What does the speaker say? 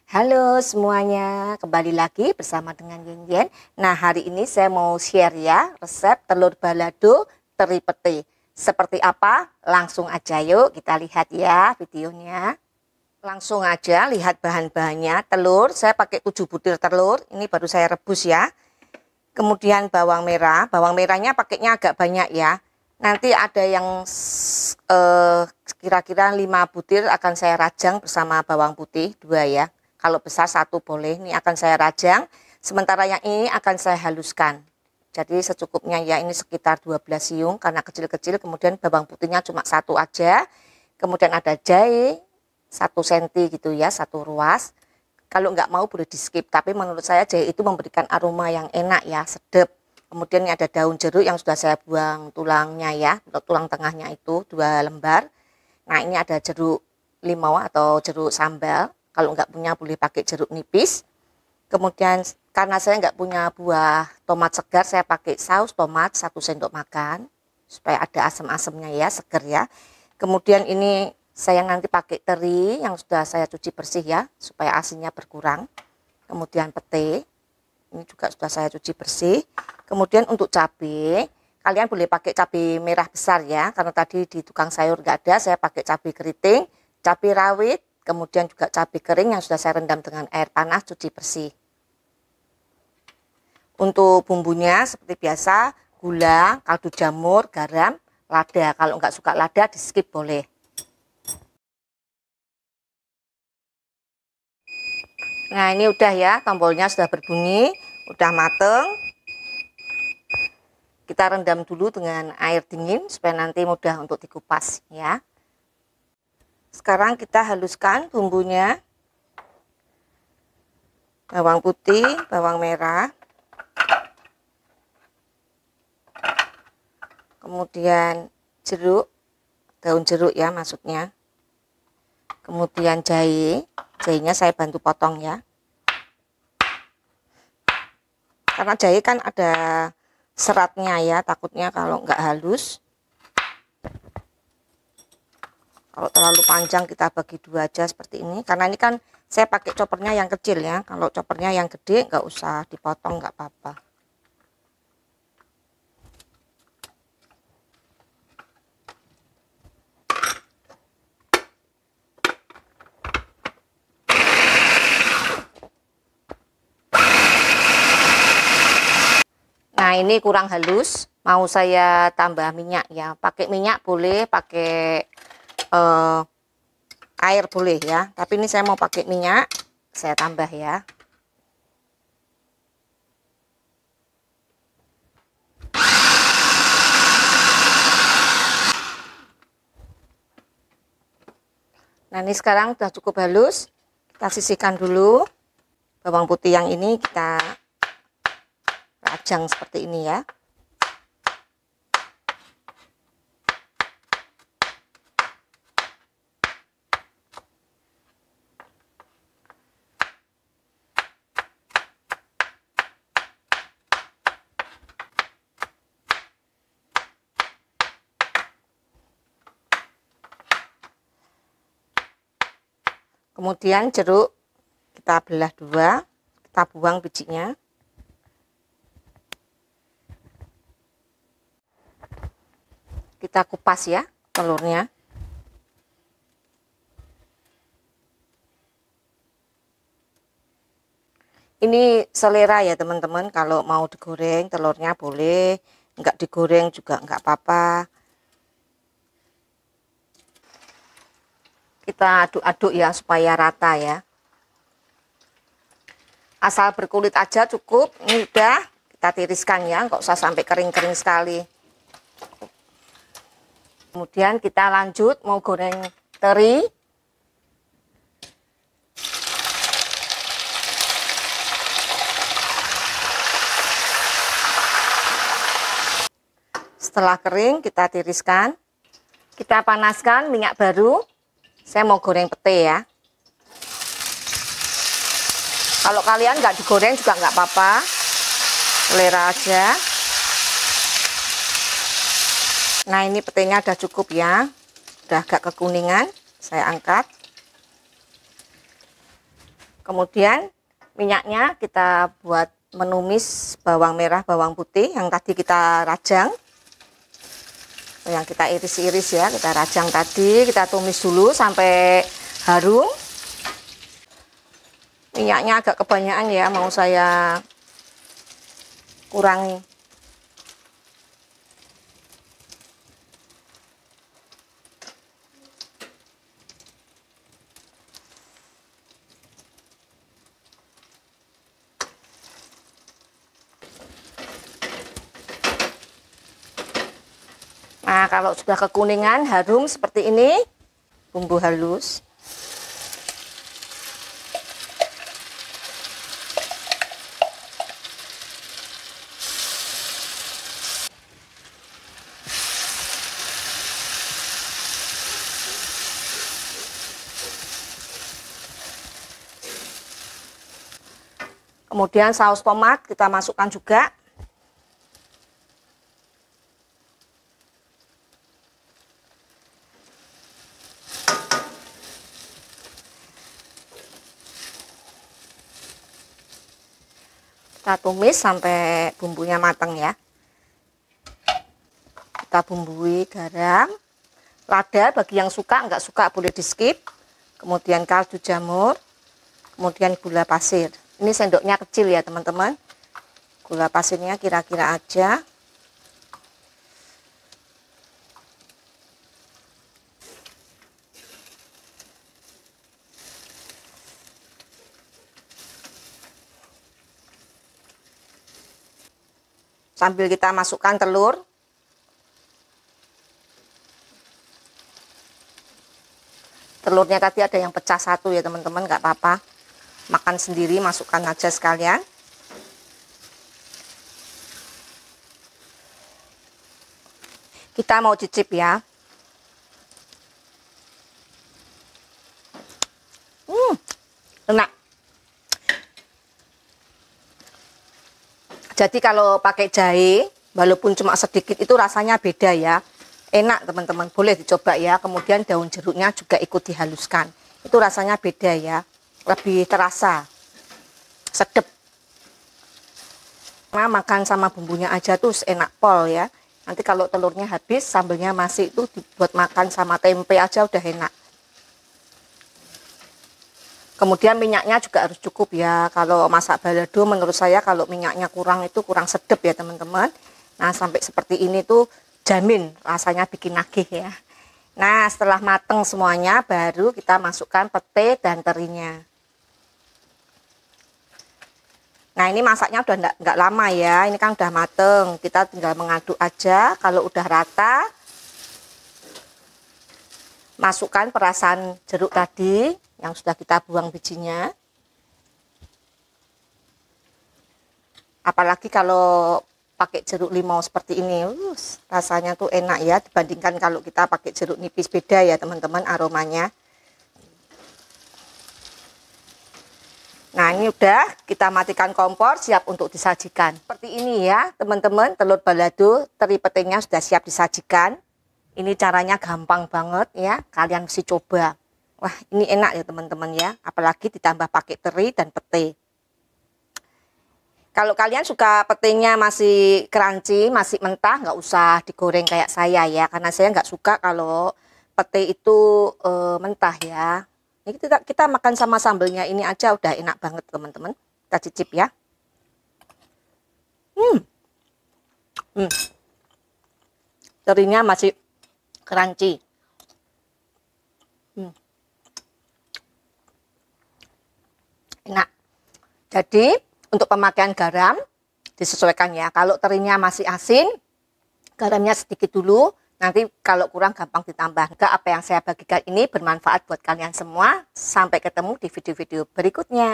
Halo semuanya, kembali lagi bersama dengan Yen. Nah, hari ini saya mau share ya resep telur balado teri pete. Seperti apa? Langsung aja yuk kita lihat ya videonya. Langsung aja lihat bahan-bahannya. Telur, saya pakai 7 butir telur. Ini baru saya rebus ya. Kemudian bawang merah. Bawang merahnya pakainya agak banyak ya. Nanti ada yang kira-kira 5 butir akan saya rajang bersama bawang putih 2 ya. Kalau besar 1 boleh, ini akan saya rajang. Sementara yang ini akan saya haluskan. Jadi secukupnya ya, ini sekitar 12 siung karena kecil-kecil. Kemudian bawang putihnya cuma 1 aja. Kemudian ada jahe 1 cm gitu ya, 1 ruas. Kalau nggak mau boleh di skip, tapi menurut saya jahe itu memberikan aroma yang enak ya, sedap. Kemudian ini ada daun jeruk yang sudah saya buang tulangnya ya, tulang tengahnya itu 2 lembar. Nah ini ada jeruk limau atau jeruk sambal. Kalau nggak punya boleh pakai jeruk nipis. Kemudian karena saya nggak punya buah tomat segar, saya pakai saus tomat 1 sendok makan. Supaya ada asam-asamnya ya, segar ya. Kemudian ini saya nanti pakai teri yang sudah saya cuci bersih ya, supaya asinnya berkurang. Kemudian pete, ini juga sudah saya cuci bersih. Kemudian untuk cabai, kalian boleh pakai cabai merah besar ya, karena tadi di tukang sayur nggak ada, saya pakai cabai keriting, cabai rawit, kemudian juga cabai kering yang sudah saya rendam dengan air panas, cuci bersih. Untuk bumbunya seperti biasa, gula, kaldu jamur, garam, lada. Kalau nggak suka lada, di skip boleh. Nah ini udah ya, tombolnya sudah berbunyi, udah mateng. Kita rendam dulu dengan air dingin supaya nanti mudah untuk dikupas ya. Sekarang kita haluskan bumbunya. Bawang putih, bawang merah. Kemudian jeruk, daun jeruk ya maksudnya. Kemudian jahe, jahenya saya bantu potong ya. Karena jahe kan ada seratnya ya, takutnya kalau nggak halus. Kalau terlalu panjang kita bagi 2 aja seperti ini. Karena ini kan saya pakai choppernya yang kecil ya. Kalau choppernya yang gede nggak usah dipotong, nggak apa-apa. Nah ini kurang halus, mau saya tambah minyak ya. Pakai minyak boleh, pakai air boleh ya. Tapi ini saya mau pakai minyak, saya tambah ya. Nah ini sekarang sudah cukup halus, kita sisihkan dulu. Bawang putih yang ini kita rajang seperti ini ya. Kemudian jeruk kita belah 2, kita buang bijinya. Kita kupas ya telurnya. Ini selera ya teman-teman, kalau mau digoreng telurnya boleh, enggak digoreng juga enggak apa-apa. Kita aduk-aduk ya supaya rata ya. Asal berkulit aja cukup. Ini udah, kita tiriskan ya, nggak usah sampai kering-kering sekali. Kemudian kita lanjut mau goreng teri. Setelah kering kita tiriskan. Kita panaskan minyak baru. Saya mau goreng pete ya. Kalau kalian nggak digoreng juga nggak apa-apa, selera aja. Nah ini petenya udah cukup ya, udah agak kekuningan, saya angkat. Kemudian minyaknya kita buat menumis bawang merah, bawang putih yang tadi kita rajang, yang kita iris-iris ya, kita rajang tadi, kita tumis dulu sampai harum. Minyaknya agak kebanyakan ya, mau saya kurangi. Nah, kalau sudah kekuningan, harum seperti ini, bumbu halus. Kemudian saus tomat kita masukkan juga. Kita tumis sampai bumbunya matang ya. Kita bumbui garam, lada bagi yang suka, nggak suka boleh di skip. Kemudian kaldu jamur, kemudian gula pasir. Ini sendoknya kecil ya teman-teman. Gula pasirnya kira-kira aja. Sambil kita masukkan telur. Telurnya tadi ada yang pecah satu ya teman-teman, nggak apa-apa. Makan sendiri, masukkan aja sekalian. Kita mau cicip ya. Enak. Jadi kalau pakai jahe, walaupun cuma sedikit itu rasanya beda ya. Enak teman-teman, boleh dicoba ya. Kemudian daun jeruknya juga ikut dihaluskan. Itu rasanya beda ya. Lebih terasa. Sedep. Nah, makan sama bumbunya aja tuh enak pol ya. Nanti kalau telurnya habis, sambelnya masih itu dibuat makan sama tempe aja udah enak. Kemudian minyaknya juga harus cukup ya. Kalau masak balado menurut saya kalau minyaknya kurang itu kurang sedap ya teman-teman. Nah sampai seperti ini tuh jamin rasanya bikin nagih ya. Nah setelah mateng semuanya baru kita masukkan pete dan terinya. Nah ini masaknya udah nggak lama ya. Ini kan udah mateng. Kita tinggal mengaduk aja. Kalau udah rata masukkan perasan jeruk tadi yang sudah kita buang bijinya. Apalagi kalau pakai jeruk limau seperti ini, rasanya tuh enak ya dibandingkan kalau kita pakai jeruk nipis, beda ya teman-teman aromanya. Nah ini udah, kita matikan kompor, siap untuk disajikan. Seperti ini ya teman-teman, telur balado teri petenya sudah siap disajikan. Ini caranya gampang banget ya, kalian mesti coba. Wah ini enak ya teman-teman ya, apalagi ditambah pakai teri dan pete. Kalau kalian suka petenya masih crunchy, masih mentah, nggak usah digoreng kayak saya ya, karena saya nggak suka kalau pete itu mentah ya. Ini kita makan sama sambelnya ini aja udah enak banget teman-teman. Kita cicip ya. Terinya masih crunchy. Enak. Jadi untuk pemakaian garam disesuaikan ya. Kalau terinya masih asin, garamnya sedikit dulu. Nanti kalau kurang gampang ditambah. Enggak, apa yang saya bagikan ini bermanfaat buat kalian semua. Sampai ketemu di video-video berikutnya.